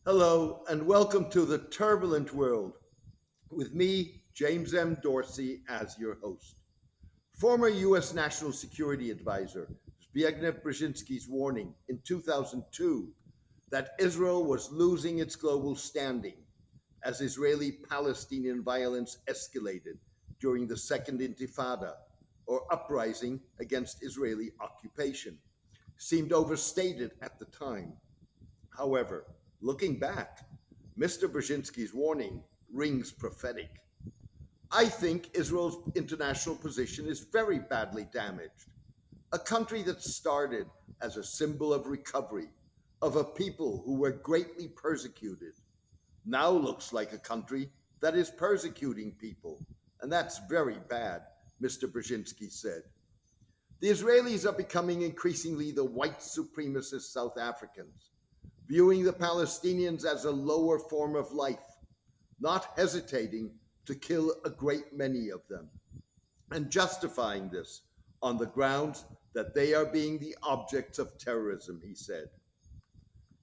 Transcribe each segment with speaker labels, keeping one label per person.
Speaker 1: Hello, and welcome to the turbulent world with me, James M. Dorsey, as your host. Former U.S. National Security Advisor Zbigniew Brzezinski's warning in 2002 that Israel was losing its global standing as Israeli-Palestinian violence escalated during the Second Intifada, or uprising against Israeli occupation, seemed overstated at the time. However, looking back, Mr. Brzezinski's warning rings prophetic. I think Israel's international position is very badly damaged. A country that started as a symbol of recovery, of a people who were greatly persecuted, now looks like a country that is persecuting people. And that's very bad, Mr. Brzezinski said. The Israelis are becoming increasingly the white supremacist South Africans, viewing the Palestinians as a lower form of life, not hesitating to kill a great many of them, and justifying this on the grounds that they are being the objects of terrorism, he said.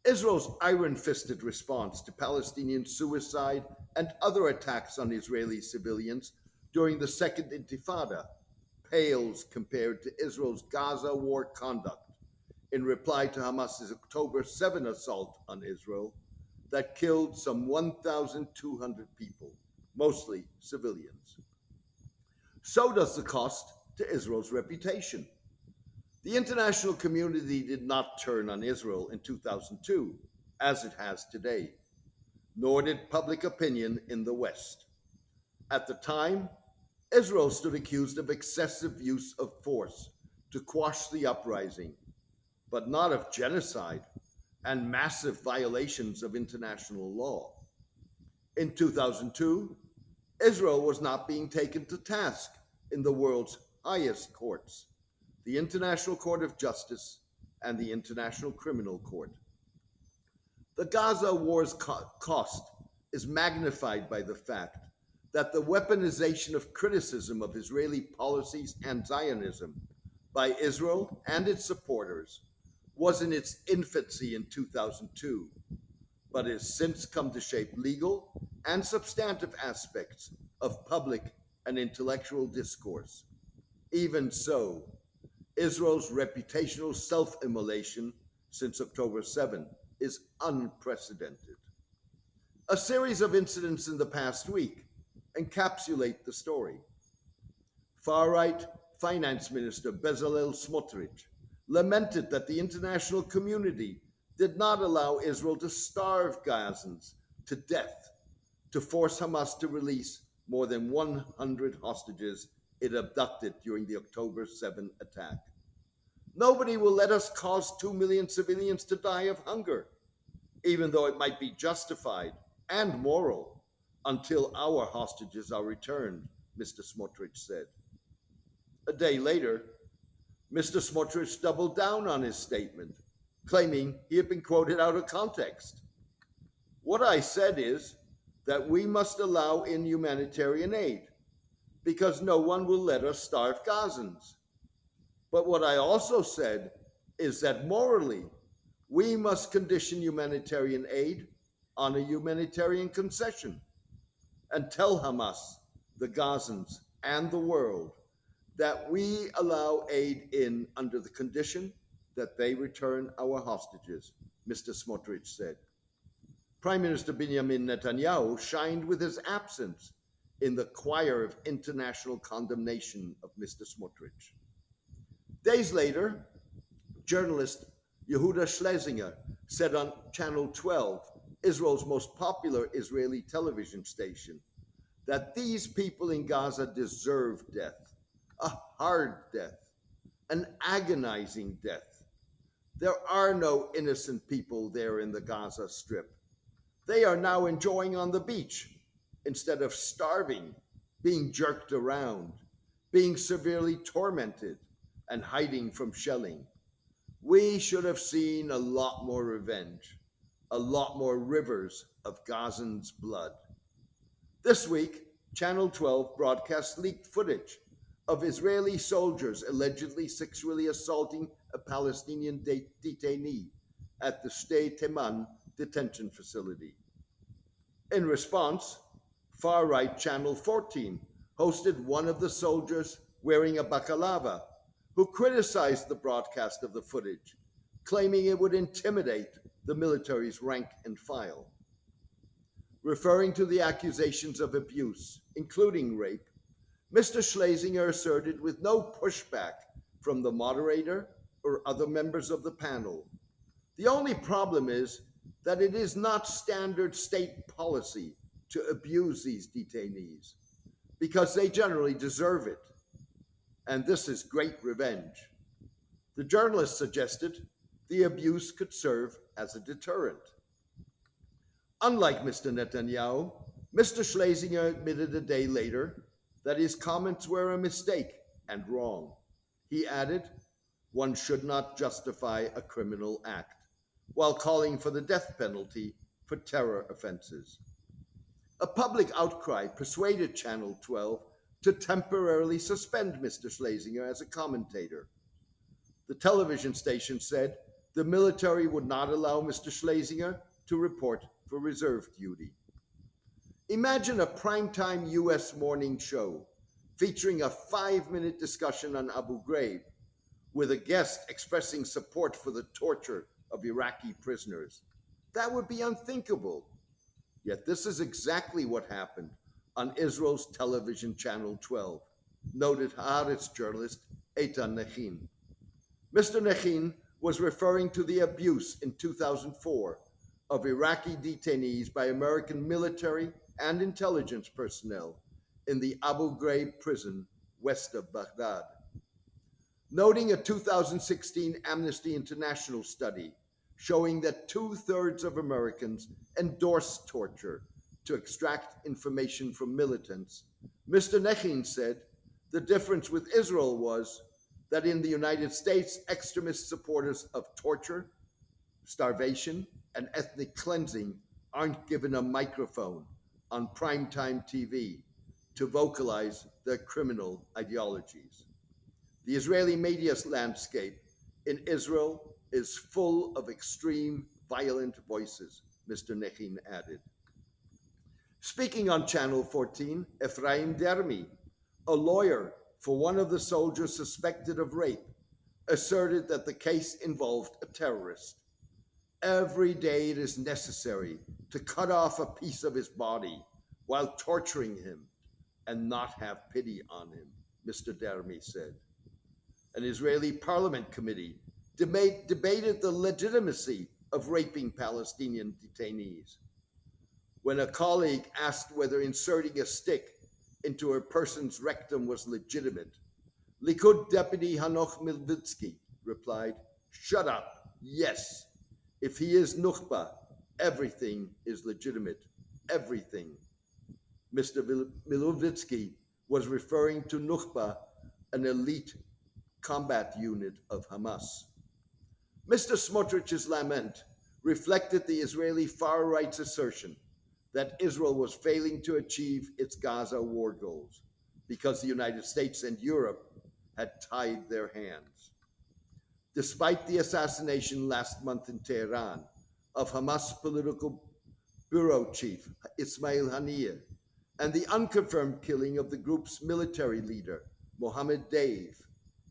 Speaker 1: Israel's iron fisted response to Palestinian suicide and other attacks on Israeli civilians during the Second Intifada pales compared to Israel's Gaza war conduct in reply to Hamas's October 7 assault on Israel that killed some 1,200 people, mostly civilians. So does the cost to Israel's reputation. The international community did not turn on Israel in 2002, as it has today, nor did public opinion in the West. At the time, Israel stood accused of excessive use of force to quash the uprising, but not of genocide and massive violations of international law. In 2002, Israel was not being taken to task in the world's highest courts, the International Court of Justice and the International Criminal Court. The Gaza war's cost is magnified by the fact that the weaponization of criticism of Israeli policies and Zionism by Israel and its supporters was in its infancy in 2002, but has since come to shape legal and substantive aspects of public and intellectual discourse. Even so, Israel's reputational self immolation since October 7 is unprecedented. A series of incidents in the past week encapsulate the story. Far right Finance Minister Bezalel Smotrich lamented that the international community did not allow Israel to starve Gazans to death to force Hamas to release more than 100 hostages it abducted during the October 7 attack. Nobody will let us cause 2 million civilians to die of hunger, even though it might be justified and moral until our hostages are returned, Mr. Smotrich said. A day later, Mr. Smotrich doubled down on his statement, claiming he had been quoted out of context. What I said is that we must allow in humanitarian aid because no one will let us starve Gazans. But what I also said is that morally, we must condition humanitarian aid on a humanitarian concession and tell Hamas, the Gazans, and the world that we allow aid in under the condition that they return our hostages, Mr. Smotrich said. Prime Minister Benjamin Netanyahu shined with his absence in the choir of international condemnation of Mr. Smotrich. Days later, journalist Yehuda Schlesinger said on Channel 12, Israel's most popular Israeli television station, that these people in Gaza deserve death, a hard death, an agonizing death. There are no innocent people there in the Gaza Strip. They are now enjoying on the beach instead of starving, being jerked around, being severely tormented, and hiding from shelling. We should have seen a lot more revenge, a lot more rivers of Gazans' blood. This week, Channel 12 broadcast leaked footage of Israeli soldiers allegedly sexually assaulting a Palestinian detainee at the Shtei Teman detention facility. In response, far right Channel 14 hosted one of the soldiers wearing a baklava who criticized the broadcast of the footage, claiming it would intimidate the military's rank and file. Referring to the accusations of abuse, including rape, Mr. Schlesinger asserted with no pushback from the moderator or other members of the panel. The only problem is that it is not standard state policy to abuse these detainees because they generally deserve it. And this is great revenge. The journalist suggested the abuse could serve as a deterrent. Unlike Mr. Netanyahu, Mr. Schlesinger admitted a day later that his comments were a mistake and wrong. He added, one should not justify a criminal act, while calling for the death penalty for terror offenses. A public outcry persuaded Channel 12 to temporarily suspend Mr. Schlesinger as a commentator. The television station said the military would not allow Mr. Schlesinger to report for reserve duty. Imagine a primetime US morning show featuring a 5-minute discussion on Abu Ghraib with a guest expressing support for the torture of Iraqi prisoners. That would be unthinkable. Yet this is exactly what happened on Israel's television channel 12, noted Haaretz journalist Eitan Nechin. Mr. Nechin was referring to the abuse in 2004 of Iraqi detainees by American military and intelligence personnel in the Abu Ghraib prison west of Baghdad. Noting a 2016 Amnesty International study showing that 2/3 of Americans endorse torture to extract information from militants, Mr. Nechin said the difference with Israel was that in the United States, extremist supporters of torture, starvation, and ethnic cleansing aren't given a microphone on primetime TV to vocalize their criminal ideologies. The Israeli media landscape in Israel is full of extreme, violent voices, Mr. Nechin added. Speaking on Channel 14, Ephraim Dermi, a lawyer for one of the soldiers suspected of rape, asserted that the case involved a terrorist. Every day it is necessary to cut off a piece of his body while torturing him and not have pity on him, Mr. Dermi said. An Israeli parliament committee debated the legitimacy of raping Palestinian detainees. When a colleague asked whether inserting a stick into a person's rectum was legitimate, Likud deputy Hanoch Milvitsky replied, "Shut up, yes. If he is Nukhba, everything is legitimate, everything." Mr. Milvitsky was referring to Nukhba, an elite combat unit of Hamas. Mr. Smotrich's lament reflected the Israeli far right's assertion that Israel was failing to achieve its Gaza war goals because the United States and Europe had tied their hands. Despite the assassination last month in Tehran of Hamas political bureau chief Ismail Haniyeh and the unconfirmed killing of the group's military leader, Mohammed Deif,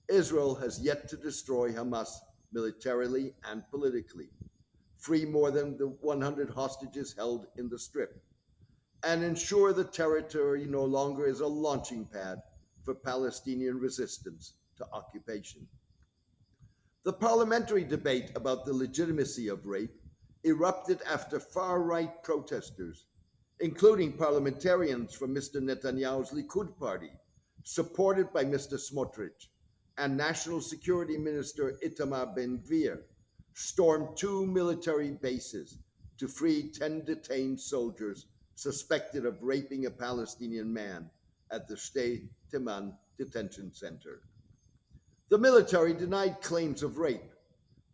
Speaker 1: Israel has yet to destroy Hamas militarily and politically, free more than the 100 hostages held in the Strip, and ensure the territory no longer is a launching pad for Palestinian resistance to occupation. The parliamentary debate about the legitimacy of rape erupted after far-right protesters, including parliamentarians from Mr. Netanyahu's Likud party, supported by Mr. Smotrich, and National Security Minister Itamar Ben-Gvir, stormed 2 military bases to free 10 detained soldiers suspected of raping a Palestinian man at the Shtei Timan detention center. The military denied claims of rape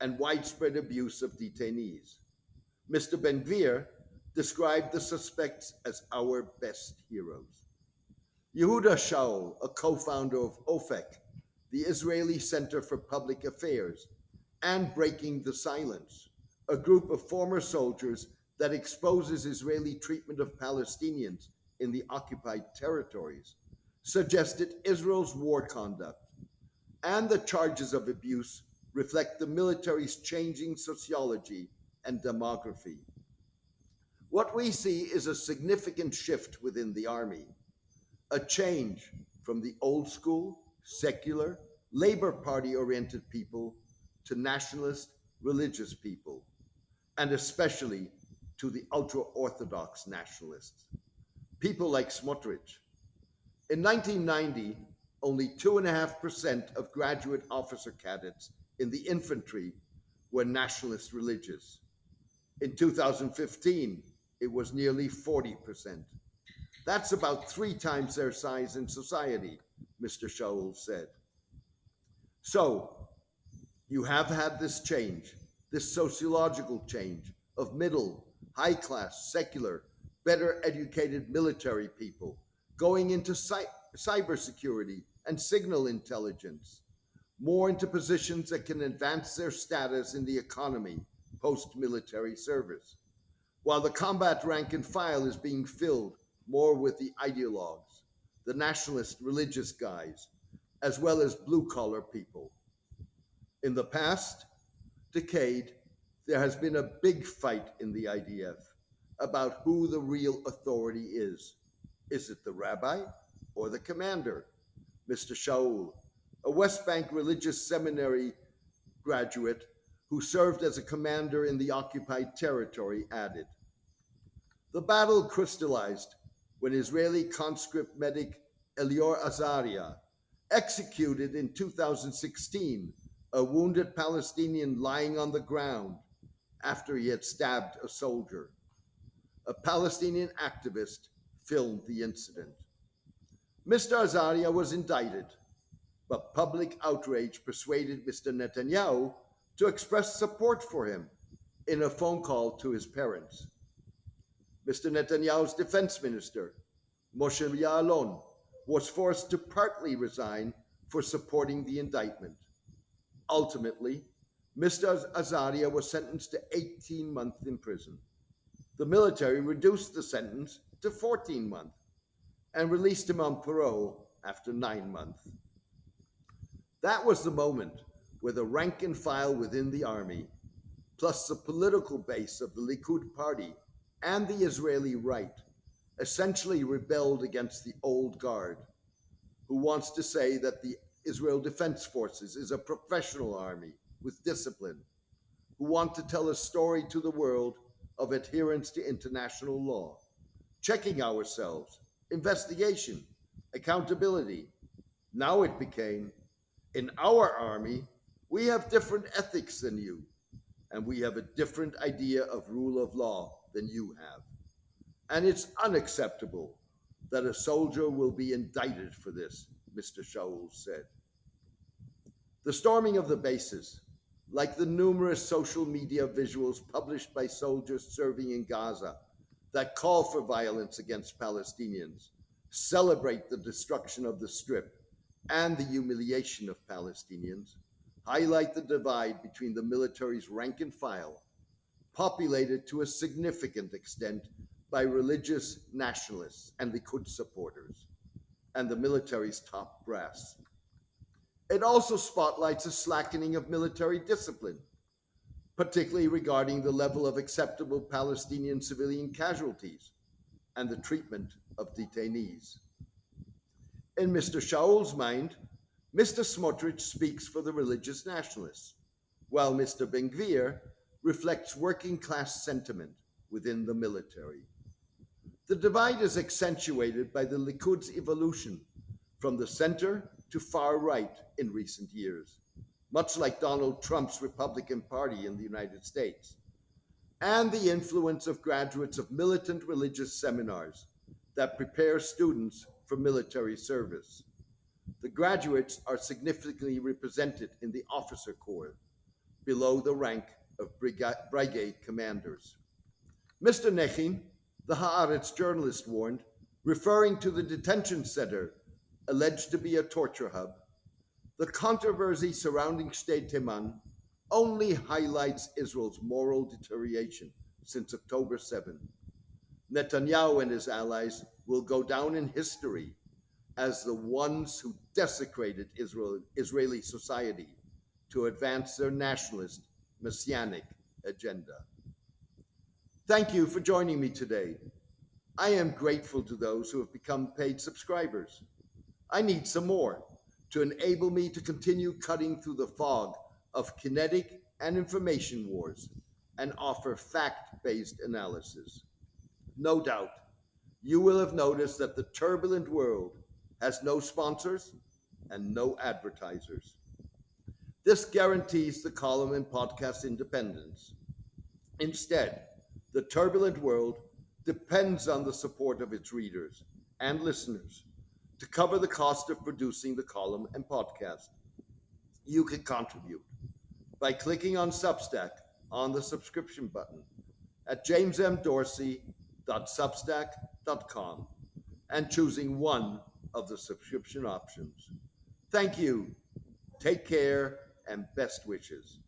Speaker 1: and widespread abuse of detainees. Mr. Ben-Gvir described the suspects as our best heroes. Yehuda Shaul, a co-founder of OFEC, the Israeli Center for Public Affairs, and Breaking the Silence, a group of former soldiers that exposes Israeli treatment of Palestinians in the occupied territories, suggested Israel's war conduct and the charges of abuse reflect the military's changing sociology and demography. What we see is a significant shift within the army, a change from the old school, secular, Labor Party oriented people to nationalist, religious people, and especially to the ultra Orthodox nationalists. People like Smotrich. In 1990, only 2.5% of graduate officer cadets in the infantry were nationalist religious. In 2015, it was nearly 40%. That's about 3 times their size in society, Mr. Shaul said. So, you have had this change, this sociological change of middle, high class, secular, better educated military people going into cybersecurity and signal intelligence, more into positions that can advance their status in the economy post military service, while the combat rank and file is being filled more with the ideologues, the nationalist religious guys, as well as blue collar people. In the past decade, there has been a big fight in the IDF about who the real authority is. Is it the rabbi or the commander? Mr. Shaul, a West Bank religious seminary graduate who served as a commander in the occupied territory, added. The battle crystallized when Israeli conscript medic Elior Azaria executed in 2016 a wounded Palestinian lying on the ground after he had stabbed a soldier. A Palestinian activist filmed the incident. Mr. Azaria was indicted, but public outrage persuaded Mr. Netanyahu to express support for him in a phone call to his parents. Mr. Netanyahu's defense minister, Moshe Ya'alon, was forced to partly resign for supporting the indictment. Ultimately, Mr. Azaria was sentenced to 18 months in prison. The military reduced the sentence to 14 months and released him on parole after 9 months. That was the moment where the rank and file within the army, plus the political base of the Likud party and the Israeli right, essentially rebelled against the old guard, who wants to say that the Israel Defense Forces is a professional army with discipline, who want to tell a story to the world of adherence to international law, checking ourselves, investigation, accountability. Now it became, in our army, we have different ethics than you, and we have a different idea of rule of law than you have. And it's unacceptable that a soldier will be indicted for this, Mr. Shaul said. The storming of the bases, like the numerous social media visuals published by soldiers serving in Gaza that call for violence against Palestinians, celebrate the destruction of the Strip and the humiliation of Palestinians, highlight the divide between the military's rank and file, populated to a significant extent by religious nationalists and Likud supporters, and the military's top brass. It also spotlights a slackening of military discipline, particularly regarding the level of acceptable Palestinian civilian casualties and the treatment of detainees. In Mr. Shaul's mind, Mr. Smotrich speaks for the religious nationalists, while Mr. Ben-Gvir reflects working class sentiment within the military. The divide is accentuated by the Likud's evolution from the center to far right in recent years, much like Donald Trump's Republican Party in the United States, and the influence of graduates of militant religious seminars that prepare students for military service. The graduates are significantly represented in the officer corps, below the rank of brigade commanders. Mr. Nechin, the Haaretz journalist, warned, referring to the detention center alleged to be a torture hub, the controversy surrounding Shtei Teman only highlights Israel's moral deterioration since October 7. Netanyahu and his allies will go down in history as the ones who desecrated Israeli society to advance their nationalist, messianic agenda. Thank you for joining me today. I am grateful to those who have become paid subscribers. I need some more to enable me to continue cutting through the fog of kinetic and information wars and offer fact based analysis. No doubt, you will have noticed that the turbulent world has no sponsors and no advertisers. This guarantees the column and podcast independence. Instead, the turbulent world depends on the support of its readers and listeners to cover the cost of producing the column and podcast. You can contribute by clicking on Substack on the subscription button at jamesmdorsey.substack.com and choosing one of the subscription options. Thank you. Take care and best wishes.